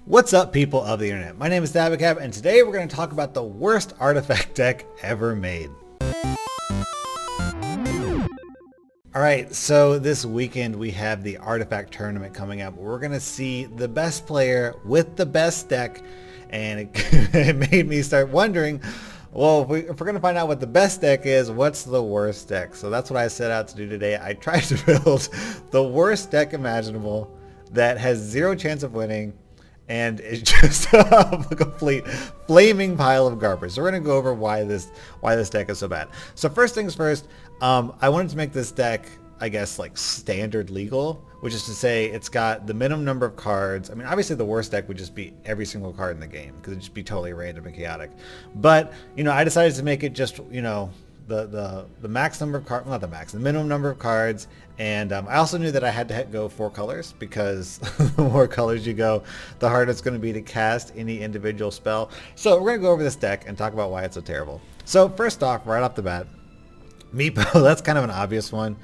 What's up, people of the internet? My name is Dabacab, and today we're going to talk about the worst artifact deck ever made. Alright, so this weekend we have the artifact tournament coming up. We're going to see the best player with the best deck, and it made me start wondering, well, if we're going to find out what the best deck is, what's the worst deck? So that's what I set out to do today. I tried to build the worst deck imaginable that has zero chance of winning, and it's just a complete flaming pile of garbage. So we're going to go over why this deck is so bad. So first things first, I wanted to make this deck, I guess, like standard legal, which is to say it's got the minimum number of cards. I mean, obviously the worst deck would just be every single card in the game because it'd just be totally random and chaotic. But, you know, I decided to make it just, you know, the max number of cards, not the max, the minimum number of cards. And I also knew that I had to go 4 colors because the more colors you go, the harder it's going to be to cast any individual spell. So we're going to go over this deck and talk about why it's so terrible. So first off, right off the bat, Meepo, that's kind of an obvious one.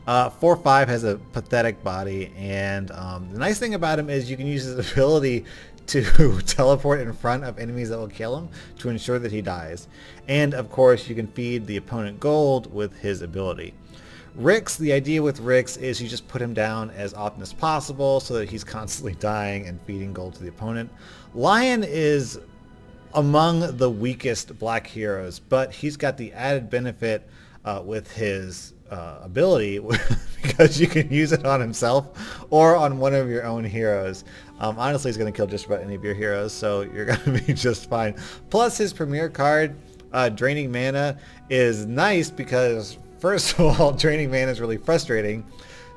4/5 has a pathetic body, and the nice thing about him is you can use his ability to teleport in front of enemies that will kill him to ensure that he dies. And of course you can feed the opponent gold with his ability. Rix, the idea with Rix is you just put him down as often as possible so that he's constantly dying and feeding gold to the opponent. Lion is among the weakest black heroes, but he's got the added benefit with his ability because you can use it on himself or on one of your own heroes. Honestly, he's going to kill just about any of your heroes, so you're going to be just fine. Plus, his premier card, Draining Mana, is nice because, first of all, Draining Mana is really frustrating.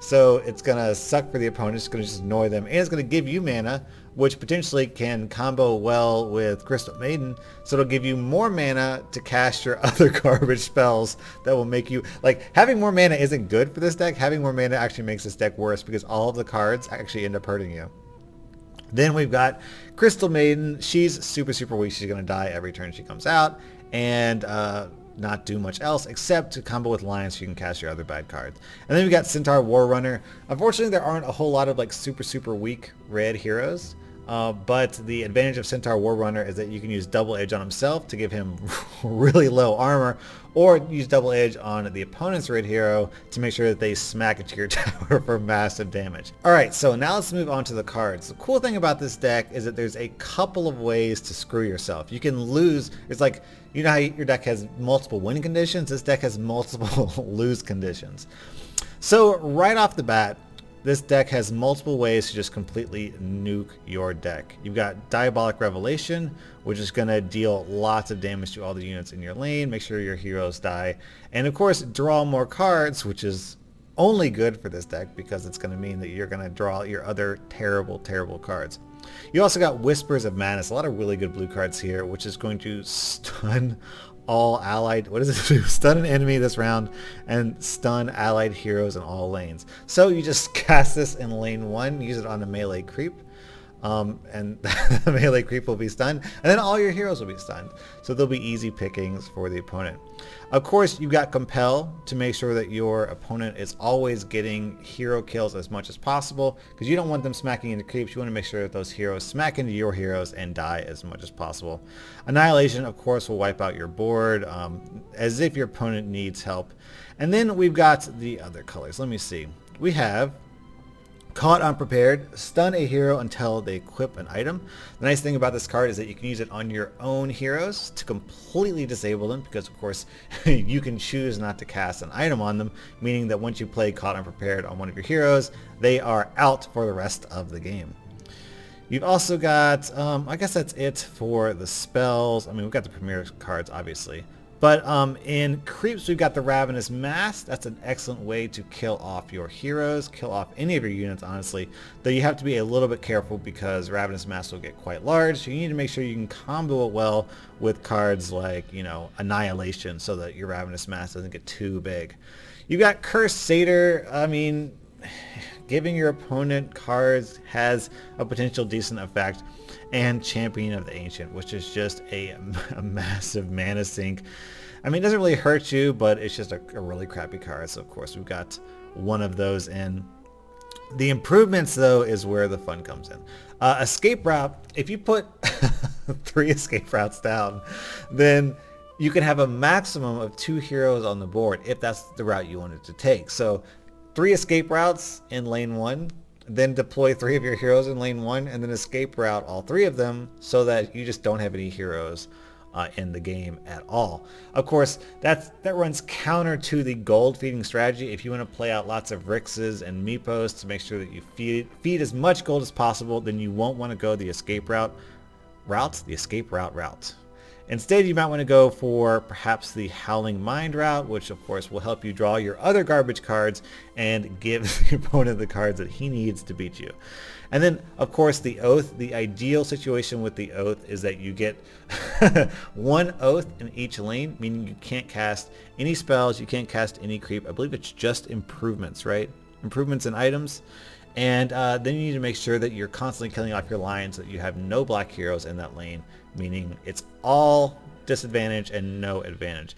So it's going to suck for the opponent, it's going to just annoy them, and it's going to give you mana, which potentially can combo well with Crystal Maiden, so it'll give you more mana to cast your other garbage spells that will make you, like, having more mana isn't good for this deck. Having more mana actually makes this deck worse because all of the cards actually end up hurting you. Then we've got Crystal Maiden. She's super weak. She's going to die every turn she comes out, and not do much else except to combo with Lion so you can cast your other bad cards. And then we got Centaur Warrunner. Unfortunately, there aren't a whole lot of like super weak red heroes. But the advantage of Centaur Warrunner is that you can use Double Edge on himself to give him really low armor, or use Double Edge on the opponent's red hero to make sure that they smack into your tower for massive damage. Alright, so now let's move on to the cards. The cool thing about this deck is that there's a couple of ways to screw yourself. You can lose, it's like, you know how your deck has multiple win conditions? This deck has multiple lose conditions. So right off the bat, this deck has multiple ways to just completely nuke your deck. You've got Diabolic Revelation, which is going to deal lots of damage to all the units in your lane, make sure your heroes die, and of course draw more cards, which is only good for this deck because it's going to mean that you're going to draw your other terrible cards. You also got Whispers of Madness, a lot of really good blue cards here, which is going to stun all allied, what does it do? Stun an enemy this round and stun allied heroes in all lanes. So you just cast this in lane 1, use it on a melee creep, and the melee creep will be stunned, and then all your heroes will be stunned. So they'll be easy pickings for the opponent. Of course, you've got Compel to make sure that your opponent is always getting hero kills as much as possible, because you don't want them smacking into creeps. You want to make sure that those heroes smack into your heroes and die as much as possible. Annihilation, of course, will wipe out your board as if your opponent needs help. And then we've got the other colors. Let me see. We have Caught Unprepared, stun a hero until they equip an item. The nice thing about this card is that you can use it on your own heroes to completely disable them, because of course you can choose not to cast an item on them, meaning that once you play Caught Unprepared on one of your heroes, they are out for the rest of the game. You've also got, I guess that's it for the spells. I mean, we've got the premier cards, obviously. But in creeps, we've got the Ravenous Mask. That's an excellent way to kill off your heroes, kill off any of your units, honestly. Though you have to be a little bit careful because Ravenous Mask will get quite large. So you need to make sure you can combo it well with cards like, you know, Annihilation, so that your Ravenous Mask doesn't get too big. You've got Cursed Satyr. I mean, giving your opponent cards has a potential decent effect. And Champion of the Ancient, which is just a massive mana sink. I mean, it doesn't really hurt you, but it's just a really crappy card. So of course we've got one of those in. The improvements, though, is where the fun comes in. Escape route, if you put 3 escape routes down, then you can have a maximum of 2 heroes on the board if that's the route you wanted to take. So 3 escape routes in lane 1, then deploy 3 of your heroes in lane 1, and then escape route all 3 of them so that you just don't have any heroes in the game at all. Of course, that runs counter to the gold feeding strategy. If you want to play out lots of Rixes and Meepos to make sure that you feed as much gold as possible, then you won't want to go the escape route. Instead, you might want to go for perhaps the Howling Mind route, which of course will help you draw your other garbage cards and give the opponent the cards that he needs to beat you. And then, of course, the Oath. The ideal situation with the Oath is that you get 1 Oath in each lane, meaning you can't cast any spells, you can't cast any creep. I believe it's just improvements, right? Improvements and items. And then you need to make sure that you're constantly killing off your lines so that you have no black heroes in that lane, meaning it's all disadvantage and no advantage.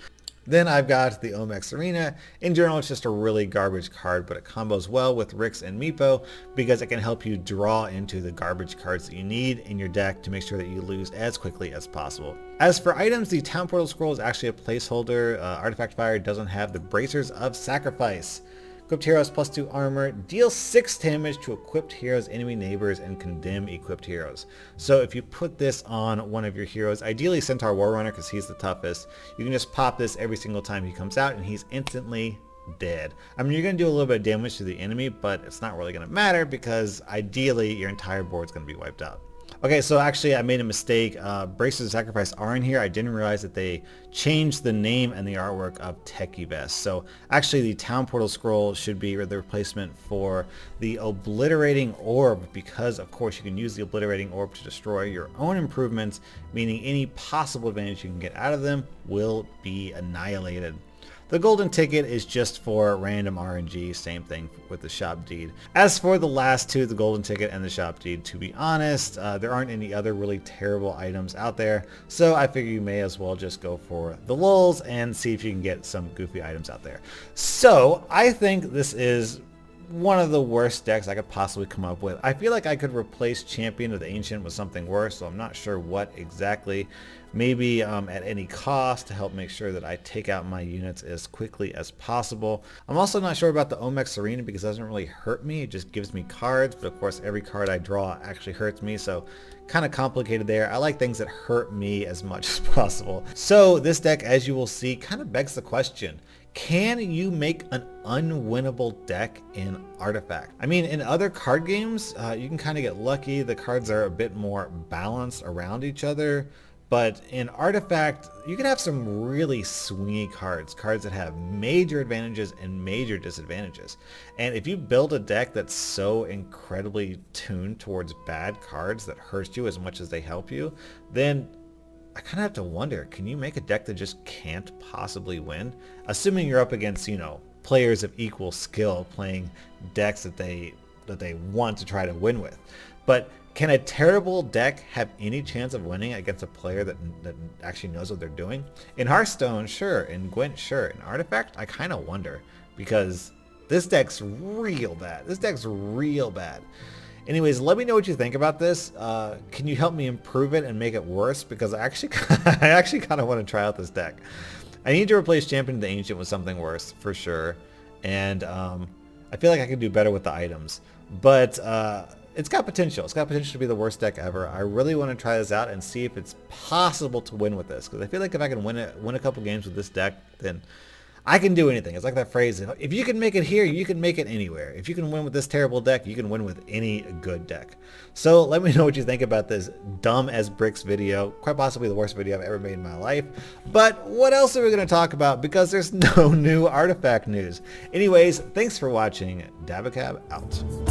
Then I've got the Omex Arena. In general, it's just a really garbage card, but it combos well with Rix and Meepo because it can help you draw into the garbage cards that you need in your deck to make sure that you lose as quickly as possible. As for items, the Town Portal Scroll is actually a placeholder. Artifact Fire doesn't have the Bracers of Sacrifice. Equipped heroes +2 armor, deal 6 damage to equipped heroes, enemy neighbors, and condemn equipped heroes. So if you put this on one of your heroes, ideally Centaur Warrunner because he's the toughest, you can just pop this every single time he comes out and he's instantly dead. I mean, you're going to do a little bit of damage to the enemy, but it's not really going to matter because ideally your entire board's going to be wiped out. Okay, so actually I made a mistake. Bracers of Sacrifice are in here. I didn't realize that they changed the name and the artwork of Techie Vest. So actually the Town Portal Scroll should be the replacement for the Obliterating Orb because of course you can use the Obliterating Orb to destroy your own improvements, meaning any possible advantage you can get out of them will be annihilated. The golden ticket is just for random RNG, same thing with the shop deed. As for the last two, the golden ticket and the shop deed, to be honest, there aren't any other really terrible items out there, so I figure you may as well just go for the lulz and see if you can get some goofy items out there. So I think this is one of the worst decks I could possibly come up with. I feel like I could replace Champion of the Ancient with something worse, so I'm not sure what exactly. Maybe at any cost to help make sure that I take out my units as quickly as possible. I'm also not sure about the Omex Arena because it doesn't really hurt me. It just gives me cards, but of course every card I draw actually hurts me, so kind of complicated there. I like things that hurt me as much as possible. So this deck, as you will see, kind of begs the question, can you make an unwinnable deck in Artifact? I mean, in other card games, you can kind of get lucky. The cards are a bit more balanced around each other. But in Artifact, you can have some really swingy cards that have major advantages and major disadvantages. And if you build a deck that's so incredibly tuned towards bad cards that hurt you as much as they help you, then I kind of have to wonder, can you make a deck that just can't possibly win? Assuming you're up against, you know, players of equal skill playing decks that they want to try to win with. But can a terrible deck have any chance of winning against a player that actually knows what they're doing? In Hearthstone, sure. In Gwent, sure. In Artifact, I kind of wonder because this deck's real bad. This deck's real bad. Anyways, let me know what you think about this. Can you help me improve it and make it worse? Because I actually kind of want to try out this deck. I need to replace Champion of the Ancient with something worse for sure. And I feel like I could do better with the items. But it's got potential. It's got potential to be the worst deck ever. I really want to try this out and see if it's possible to win with this. Because I feel like if I can win a couple games with this deck, then I can do anything. It's like that phrase, if you can make it here, you can make it anywhere. If you can win with this terrible deck, you can win with any good deck. So let me know what you think about this dumb as bricks video. Quite possibly the worst video I've ever made in my life. But what else are we going to talk about? Because there's no new Artifact news. Anyways, thanks for watching. Dabacab out.